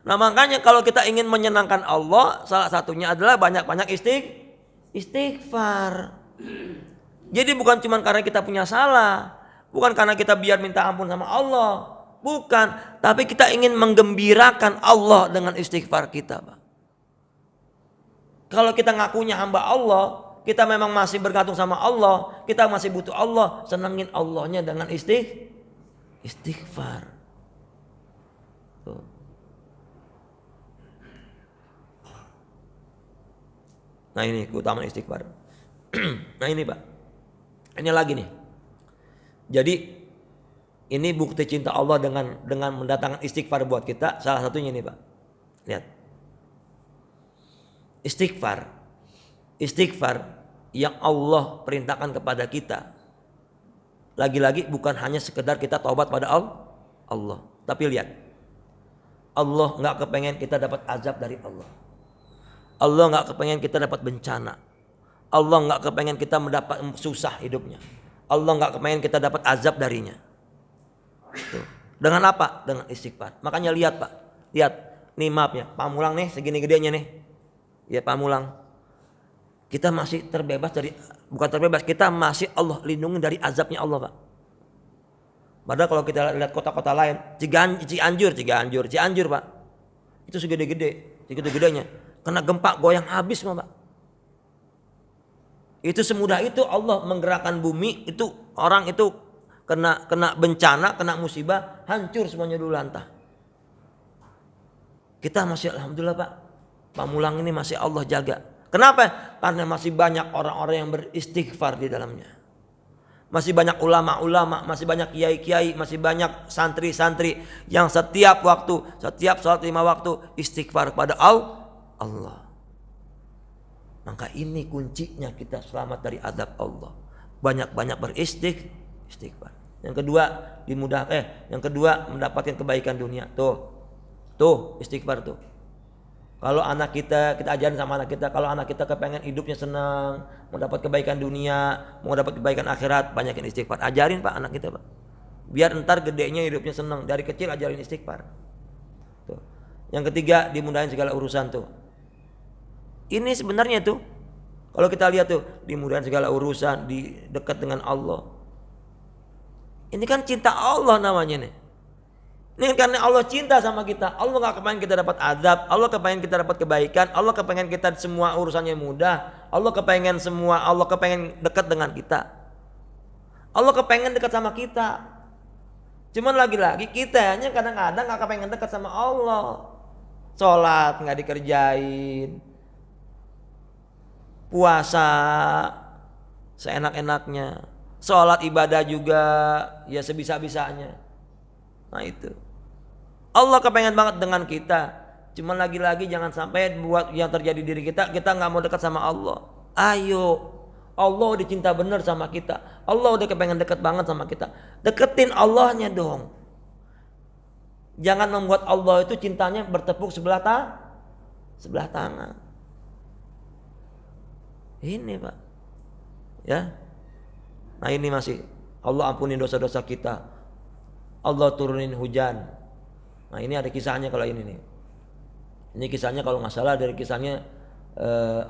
Nah makanya kalau kita ingin menyenangkan Allah, salah satunya adalah banyak-banyak istighfar. Jadi bukan cuma karena kita punya salah, bukan karena kita biar minta ampun sama Allah, bukan. Tapi kita ingin menggembirakan Allah dengan istighfar kita Pak. Kalau kita ngakunya hamba Allah, kita memang masih bergantung sama Allah, kita masih butuh Allah, senangin Allahnya dengan istighfar. Tuh. Nah ini keutamaan istighfar. Nah ini Pak, ini lagi nih. Jadi ini bukti cinta Allah dengan mendatangkan istighfar buat kita. Salah satunya ini Pak, lihat. Istighfar yang Allah perintahkan kepada kita. Lagi-lagi bukan hanya sekedar kita taubat pada Allah. Tapi lihat, Allah gak kepengen kita dapat azab dari Allah. Allah gak kepengen kita dapat bencana. Allah gak kepengen kita mendapat susah hidupnya. Allah gak kepengen kita dapat azab darinya. Tuh. Dengan apa? Dengan istighfar. Makanya lihat Pak, lihat nih maafnya, pamulang nih segini gedenya nih. Ya pamulang, kita masih terbebas dari, bukan terbebas, kita masih Allah lindungi dari azabnya Allah Pak. Padahal kalau kita lihat kota-kota lain, Cianjur Pak, itu segede-gedenya, kena gempa goyang habis Pak. Itu semudah itu Allah menggerakkan bumi, itu orang itu kena bencana, kena musibah, hancur semuanya dulu lantah. Kita masih alhamdulillah Pak. Pamulang ini masih Allah jaga. Kenapa? Karena masih banyak orang-orang yang beristighfar di dalamnya. Masih banyak ulama-ulama, masih banyak kiai-kiai, masih banyak santri-santri yang setiap sholat 5 waktu istighfar kepada Allah. Maka ini kuncinya kita selamat dari azab Allah. Banyak-banyak beristighfar. Yang kedua mendapatkan kebaikan dunia. Tuh istighfar tuh. Kalau anak kita ajarin sama anak kita, kalau anak kita kepengen hidupnya senang, mau dapat kebaikan dunia, mau dapat kebaikan akhirat, banyakin istighfar. Ajarin Pak anak kita Pak. Biar ntar gedenya hidupnya senang. Dari kecil ajarin istighfar. Tuh. Yang ketiga, dimudahin segala urusan tuh. Ini sebenarnya tuh, kalau kita lihat tuh, dimudahin segala urusan, dekat dengan Allah. Ini kan cinta Allah namanya nih. Ini karena Allah cinta sama kita. Allah gak kepengen kita dapat azab. Allah kepengen kita dapat kebaikan. Allah kepengen kita semua urusannya mudah. Allah kepengen dekat dengan kita. Allah kepengen dekat sama kita. Cuman lagi-lagi kita hanya kadang-kadang gak kepengen dekat sama Allah. Sholat gak dikerjain. Puasa seenak-enaknya. Sholat ibadah juga ya sebisa-bisanya. Nah itu. Allah kepengen banget dengan kita. Cuman lagi-lagi jangan sampai buat yang terjadi diri kita gak mau dekat sama Allah. Ayo, Allah udah cinta bener sama kita. Allah udah kepengen dekat banget sama kita. Deketin Allahnya dong. Jangan membuat Allah itu cintanya bertepuk sebelah tangan. Ini Pak. Ya. Nah ini masih Allah ampuni dosa-dosa kita. Allah turunin hujan. Nah ini ada kisahnya kalau ini nih. Ini kisahnya kalau nggak salah dari kisahnya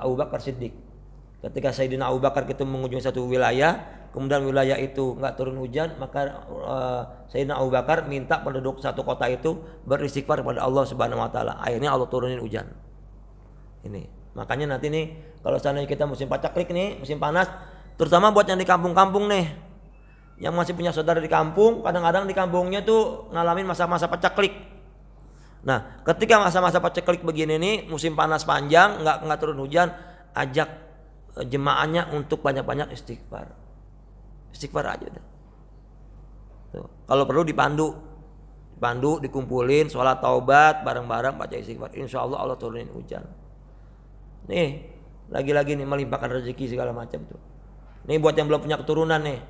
Abu Bakar Siddiq. Ketika Sayyidina Abu Bakar itu mengunjungi satu wilayah, kemudian wilayah itu nggak turun hujan, maka Sayyidina Abu Bakar minta penduduk satu kota itu beristighfar kepada Allah Subhanahu Wa Taala. Akhirnya Allah turunin hujan. Ini makanya nanti nih kalau seandainya kita musim pacaklik nih, musim panas, terutama buat yang di kampung-kampung nih, yang masih punya saudara di kampung, kadang-kadang di kampungnya tuh ngalamin masa-masa pacaklik. Nah, ketika masa-masa paceklik begini nih, musim panas panjang, nggak turun hujan, ajak jemaahnya untuk banyak-banyak istighfar. Istighfar aja udah. Tuh. Kalau perlu dipandu, dikumpulin, sholat taubat, bareng-bareng baca istighfar. Insya Allah Allah turunin hujan. Nih, lagi-lagi nih melimpahkan rezeki segala macam tuh. Nih buat yang belum punya keturunan nih,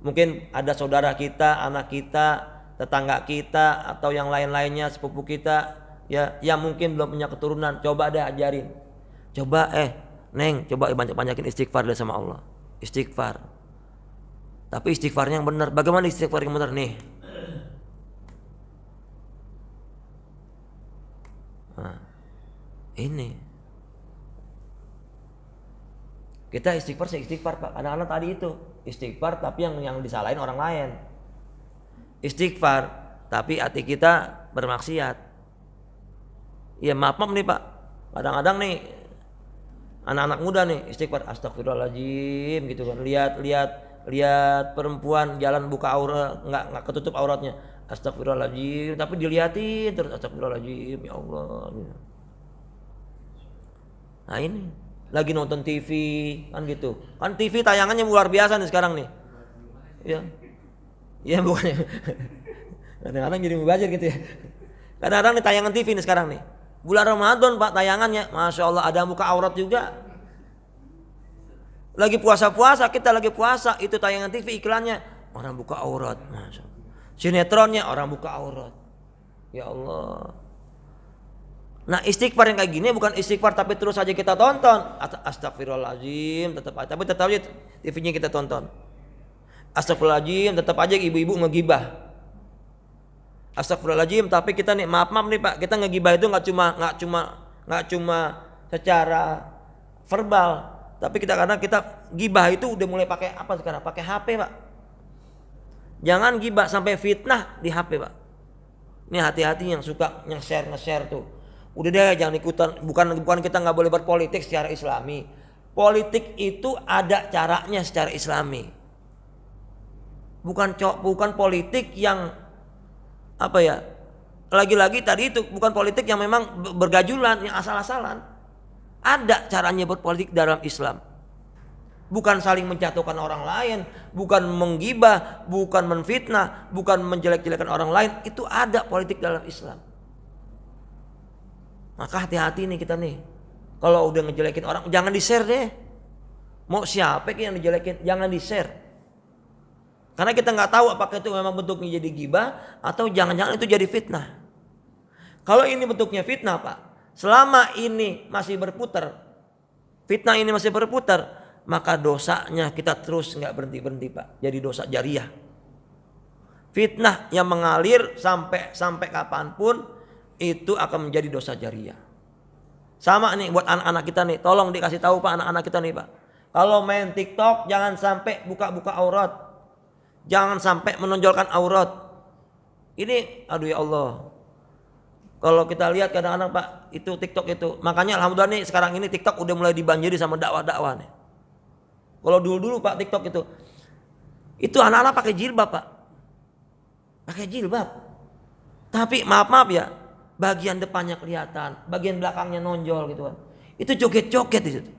mungkin ada saudara kita, anak kita, tetangga kita atau yang lain-lainnya sepupu kita ya yang mungkin belum punya keturunan, coba deh ajarin. Coba Neng, coba banyak-banyakin istighfar deh sama Allah. Istighfar. Tapi istighfarnya yang benar. Bagaimana istighfar yang benar nih? Nah, ini. Kita istighfar Pak. Anak-anak tadi itu istighfar tapi yang disalahin orang lain. Istighfar tapi hati kita bermaksiat. Ya maaf nih Pak. Kadang-kadang nih anak-anak muda nih istighfar astagfirullahaladzim gitu kan. Lihat perempuan jalan buka aurat, enggak ketutup auratnya. Astagfirullahaladzim, tapi dilihatin terus astagfirullahaladzim, ya Allah gitu. Nah ini lagi nonton TV kan gitu. Kan TV tayangannya luar biasa nih sekarang nih. Ya. Ya bukannya. Kadang-kadang jadi mubazir gitu ya. Kadang-kadang nih tayangan TV nih sekarang nih. Bulan Ramadan Pak tayangannya, Masya Allah ada muka aurat juga. Lagi puasa-puasa, kita lagi puasa, itu tayangan TV iklannya orang buka aurat, Masya Allah. Sinetronnya orang buka aurat. Ya Allah. Nah istighfar yang kayak gini bukan istighfar tapi terus aja kita tonton. Astagfirullahaladzim tetap aja TV-nya kita tonton. Astagfirullahaladzim tetap aja ibu-ibu ngegibah. Astagfirullahaladzim tapi kita nih maaf nih Pak, kita ngegibah itu nggak cuma secara verbal, tapi kadang kita gibah itu udah mulai pakai apa sekarang? Pakai HP Pak. Jangan gibah sampai fitnah di HP Pak. Ini hati-hati yang suka nge-share tuh. Udah deh jangan ikutan. Bukan kita nggak boleh berpolitik secara Islami. Politik itu ada caranya secara Islami. Bukan politik yang apa ya? Lagi-lagi tadi itu bukan politik yang memang bergajulan, yang asal-asalan. Ada caranya berpolitik dalam Islam. Bukan saling menjatuhkan orang lain, bukan menggibah, bukan menfitnah, bukan menjelek-jelekan orang lain. Itu ada politik dalam Islam. Maka hati-hati nih kita nih. Kalau udah ngejelekin orang, jangan di-share deh. Mau siapa yang dijelekin, jangan di-share. Karena kita nggak tahu apakah itu memang bentuknya jadi gibah atau jangan-jangan itu jadi fitnah. Kalau ini bentuknya fitnah Pak, selama ini masih berputar, fitnah ini masih berputar, maka dosanya kita terus nggak berhenti Pak. Jadi dosa jariah. Fitnah yang mengalir sampai kapanpun itu akan menjadi dosa jariah. Sama nih buat anak-anak kita nih, tolong dikasih tahu Pak anak-anak kita nih Pak. Kalau main TikTok jangan sampai buka-buka aurat. Jangan sampai menonjolkan aurat. Ini aduh ya Allah. Kalau kita lihat kadang-kadang Pak, itu TikTok itu. Makanya alhamdulillah nih sekarang ini TikTok udah mulai dibanjiri sama dakwah-dakwah nih. Kalau dulu-dulu Pak TikTok itu anak-anak pakai jilbab Pak. Pakai jilbab. Tapi maaf ya, bagian depannya kelihatan, bagian belakangnya nonjol gitu kan. Itu joget-joget di situ.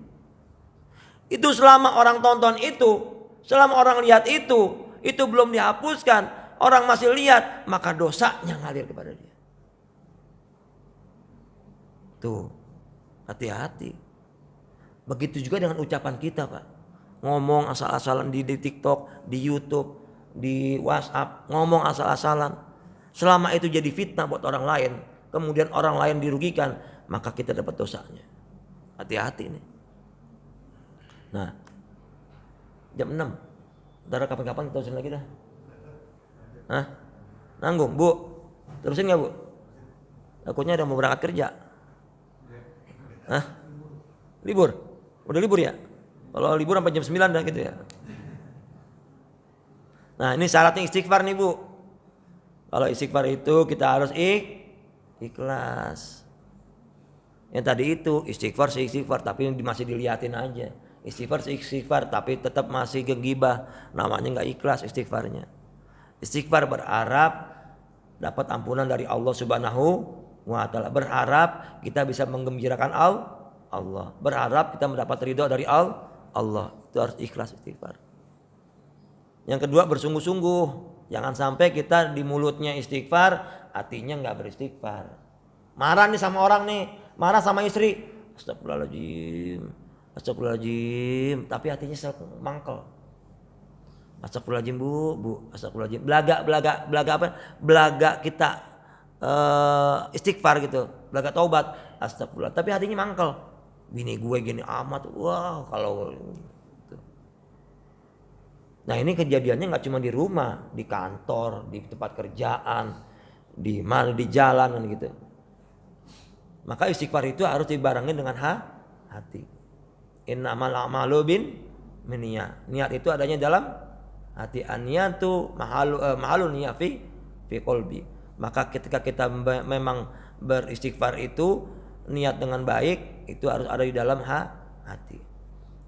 Itu selama orang tonton itu, selama orang lihat itu belum dihapuskan, orang masih lihat, maka dosanya ngalir kepada dia. Tuh, hati-hati. Begitu juga dengan ucapan kita Pak. Ngomong asal-asalan di TikTok, di YouTube, di WhatsApp, ngomong asal-asalan. Selama itu jadi fitnah buat orang lain, kemudian orang lain dirugikan, maka kita dapat dosanya. Hati-hati nih. Nah, jam 6. Ntar kapan-kapan kita terusin lagi dah. Hah? Nanggung Bu? Terusin gak Bu? Takutnya udah mau berangkat kerja. Hah? Libur? Udah libur ya? Kalau libur sampai jam 9 dah gitu ya. Nah ini syaratnya istighfar nih Bu. Kalau istighfar itu kita harus ikhlas. Yang tadi itu istighfar tapi masih diliatin aja. Istighfar tapi tetap masih gegibah. Namanya nggak ikhlas istighfarnya. Istighfar berharap dapat ampunan dari Allah Subhanahu wa Ta'ala. Berharap kita bisa menggembirakan Allah. Berharap kita mendapat ridho dari Allah. Itu harus ikhlas istighfar. Yang kedua bersungguh-sungguh. Jangan sampai kita di mulutnya istighfar, hatinya nggak beristighfar. Marah nih sama orang nih, marah sama istri, astagfirullahaladzim, tapi hatinya selalu mangkel. Astagfirullahaladzim bu, astagfirullahaladzim. Belaga apa? Belaga kita istighfar gitu, belaga taubat, astagfirullah. Tapi hatinya mangkel. Bini gue gini amat, wah kalau. Gitu. Nah ini kejadiannya nggak cuma di rumah, di kantor, di tempat kerjaan, di mana di jalan kan gitu. Maka istighfar itu harus dibarengin dengan hati. Innamal a'malu binniyat. Niat itu adanya dalam hati. An-niyatu mahalun niyat fi qalbi. Maka ketika kita memang beristighfar itu niat dengan baik itu harus ada di dalam hati.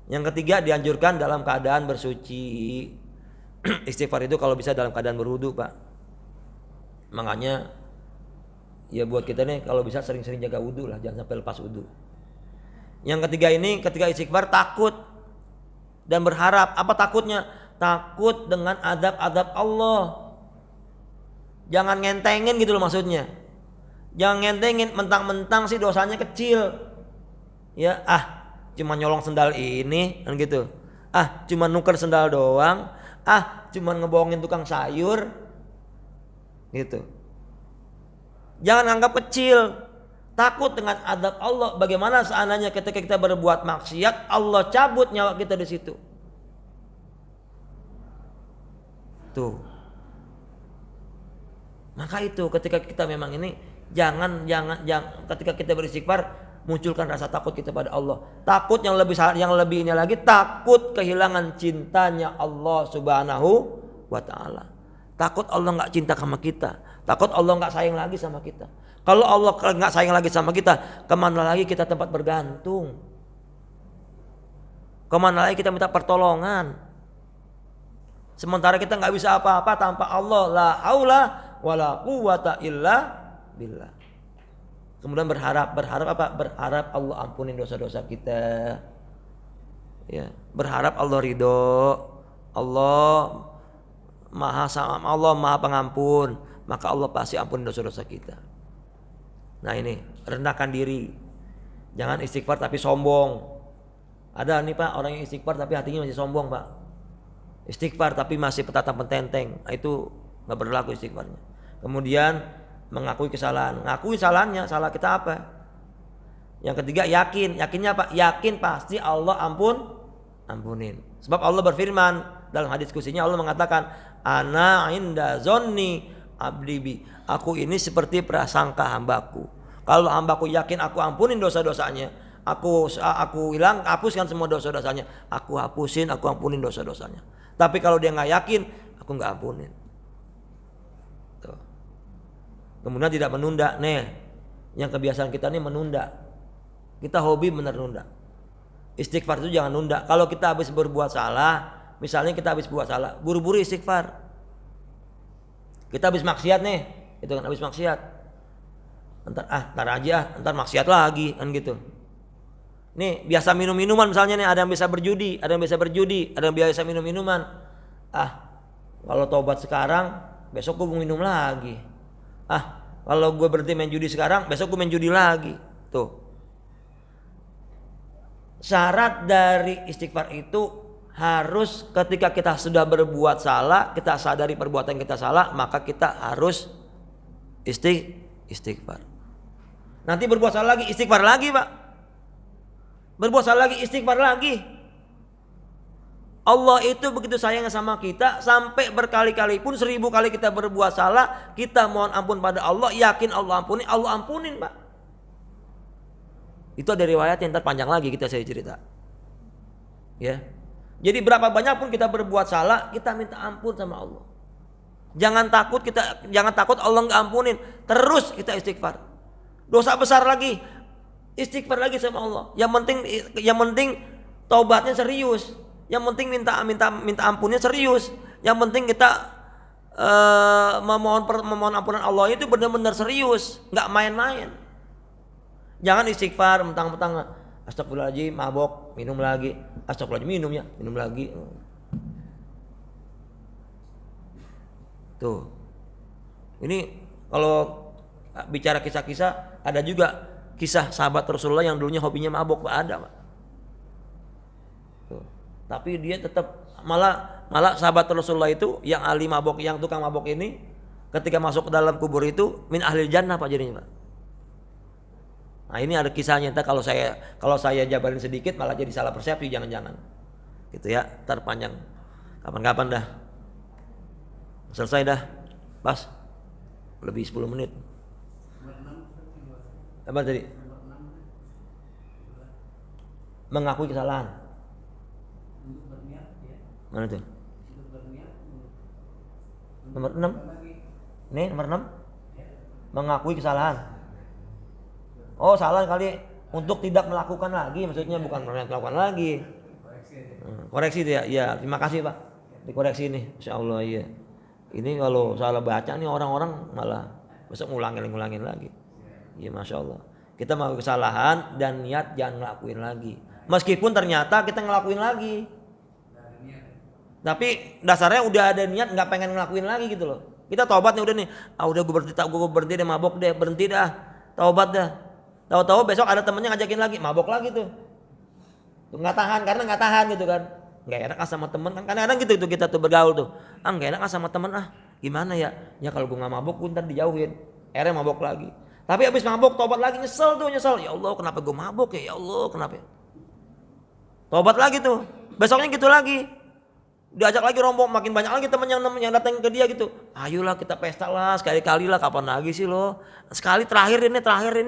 Yang ketiga dianjurkan dalam keadaan bersuci. Istighfar itu kalau bisa dalam keadaan berwudu, Pak. Makanya ya buat kita nih kalau bisa sering-sering jaga wudu lah, jangan sampai lepas wudu. Yang ketiga ini ketika istighfar takut dan berharap. Apa takutnya? Takut dengan adab-adab Allah. Jangan ngentengin gitu loh maksudnya. Jangan ngentengin mentang-mentang sih dosanya kecil. Ya cuma nyolong sendal ini kan gitu. Cuma nuker sendal doang. Cuma ngebohongin tukang sayur. Gitu. Jangan anggap kecil. Takut dengan adab Allah. Bagaimana seandainya ketika kita berbuat maksiat, Allah cabut nyawa kita di situ. Tuh. Maka itu ketika kita memang ini jangan ketika kita beristighfar munculkan rasa takut kita pada Allah. Takut yang lebih ini lagi, takut kehilangan cintanya Allah Subhanahu wa Ta'ala. Takut Allah nggak cinta sama kita. Takut Allah nggak sayang lagi sama kita. Kalau Allah nggak sayang lagi sama kita, kemana lagi kita tempat bergantung? Kemana lagi kita minta pertolongan? Sementara kita nggak bisa apa-apa tanpa Allah. La haula wala quwwata illa billah. Kemudian berharap apa? Berharap Allah ampunin dosa-dosa kita. Ya, berharap Allah ridho. Allah Maha Pengampun, maka Allah pasti ampun dosa-dosa kita. Nah ini rendahkan diri, jangan istighfar tapi sombong. Ada nih Pak orang yang istighfar tapi hatinya masih sombong Pak. Istighfar tapi masih petata pententeng, nah, itu nggak berlaku istighfarnya. Kemudian mengakui kesalahan, ngakui salahnya, salah kita apa? Yang ketiga yakinnya apa? Yakin pasti Allah ampunin. Sebab Allah berfirman dalam hadis kutsinya, Allah mengatakan ana inda zonni abdi bi. Aku ini seperti prasangka hambaku. Kalau hambaku yakin aku ampunin dosa-dosanya, aku hapuskan semua dosa-dosanya, aku ampunin dosa-dosanya. Tapi kalau dia nggak yakin, aku nggak ampunin. Tuh. Kemudian tidak menunda. Yang kebiasaan kita nih menunda. Kita hobi menunda. Istighfar itu jangan nunda. Kalau kita habis berbuat salah, misalnya kita habis buat salah, buru-buru istighfar. Kita habis maksiat nih, itu kan habis maksiat. Ntar aja, ntar maksiat lagi kan gitu. Nih biasa minum-minuman misalnya nih, ada yang bisa berjudi, ada yang biasa minum-minuman. Kalau tobat sekarang, besok gue minum lagi. Kalau gue berhenti main judi sekarang, besok gue main judi lagi. Tuh. Syarat dari istighfar itu harus ketika kita sudah berbuat salah, kita sadari perbuatan kita salah, maka kita harus istighfar. Nanti berbuat salah lagi, istighfar lagi Pak. Berbuat salah lagi, istighfar lagi. Allah itu begitu sayang sama kita, sampai berkali-kali pun 1000 kali kita berbuat salah, kita mohon ampun pada Allah, yakin Allah ampunin Pak. Itu ada riwayat yang panjang lagi kita saya cerita. Ya. Jadi berapa banyak pun kita berbuat salah, kita minta ampun sama Allah. Jangan takut Allah nggak ampunin. Terus kita istighfar. Dosa besar lagi, istighfar lagi sama Allah. Yang penting taubatnya serius. Yang penting minta ampunnya serius. Yang penting kita memohon ampunan Allah itu benar-benar serius, nggak main-main. Jangan istighfar mentang-mentang astagfirullahaladzim, mabok, minum lagi. Astagfirullahaladzim, minum lagi. Tuh. Ini kalau bicara kisah-kisah, ada juga kisah sahabat Rasulullah yang dulunya hobinya mabok, ada, Pak. Tuh. Tapi dia tetap malah sahabat Rasulullah itu yang ahli mabok, yang tukang mabok ini ketika masuk ke dalam kubur itu min ahlil jannah, Pak, jadinya, Pak. Nah, ini ada kisahnya. Kalau saya jabarin sedikit malah jadi salah persepsi, jangan-jangan. Gitu ya, ntar panjang. Kapan-kapan dah. Selesai dah. Pas. Lebih 10 menit. Apa tadi? Mengakui kesalahan. Mana tuh? Nomor 6. Nih, nomor 6. Mengakui kesalahan. Oh, salah kali, untuk tidak melakukan lagi, maksudnya bukan melakukan lagi. Koreksi itu ya. Ya, terima kasih, Pak. Dikoreksi ini, insyaallah. Iya. Ini kalau salah baca nih orang-orang malah besok ngulangin lagi. Iya, masya Allah. Kita mau kesalahan dan niat jangan ngelakuin lagi. Meskipun ternyata kita ngelakuin lagi, tapi dasarnya udah ada niat nggak pengen ngelakuin lagi gitu loh. Kita taubat nih udah nih, udah gue berhenti deh mabok deh, berhenti dah, taubat dah. Tahu-tahu besok ada temennya ngajakin lagi, mabok lagi tuh. Nggak tahan gitu kan. Nggak enak sama temen kan. Kadang-kadang gitu tuh kita tuh bergaul tuh. Nggak enak sama temen gimana ya? Ya kalau gue nggak mabok gue ntar dijauhin. Akhirnya mabok lagi. Tapi abis mabok taubat lagi, nyesel. Ya Allah, kenapa gue mabok ya? Ya Allah, kenapa? Taubat lagi tuh. Besoknya gitu lagi. Diajak lagi rombong, makin banyak lagi temen yang datang ke dia gitu. Ayolah kita pesta lah, sekali-kali lah, kapan lagi sih lo? Sekali terakhir ini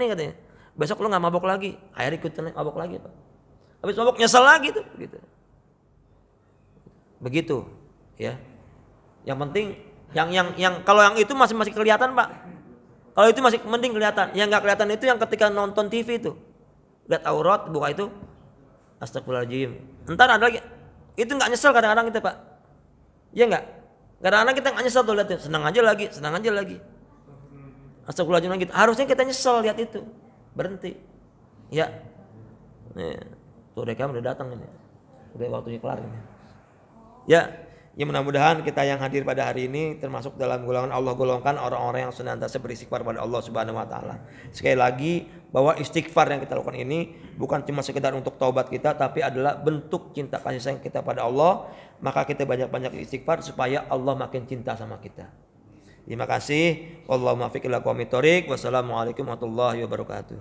katanya. Besok lo nggak mabok lagi, akhirnya ikut mabok lagi, Pak. Habis mabok nyesel lagi tuh, gitu. Begitu, ya. Yang penting, yang kalau yang itu masih kelihatan, Pak. Kalau itu masih mending kelihatan. Yang nggak kelihatan itu yang ketika nonton TV itu, lihat aurat, buka itu, astagfirullahaladzim. Entar ada lagi, itu nggak nyesel kadang-kadang kita, Pak. Iya nggak? Kadang-kadang kita nggak nyesel tuh lihat, senang aja lagi. Astagfirullahaladzim lagi. Harusnya kita nyesel lihat itu. Berhenti, ya. Nih, tuh rekam udah datang ini, udah waktunya kelar ini. Ya mudah-mudahan kita yang hadir pada hari ini termasuk dalam golongan Allah golongkan orang-orang yang senantiasa beristighfar pada Allah Subhanahu Wa Taala. Sekali lagi bahwa istighfar yang kita lakukan ini bukan cuma sekedar untuk taubat kita, tapi adalah bentuk cinta kasih sayang kita pada Allah. Maka kita banyak-banyak istighfar supaya Allah makin cinta sama kita. Terima kasih. Wallahumma fiq ila aqwamit thoriq. Wassalamualaikum warahmatullahi wabarakatuh.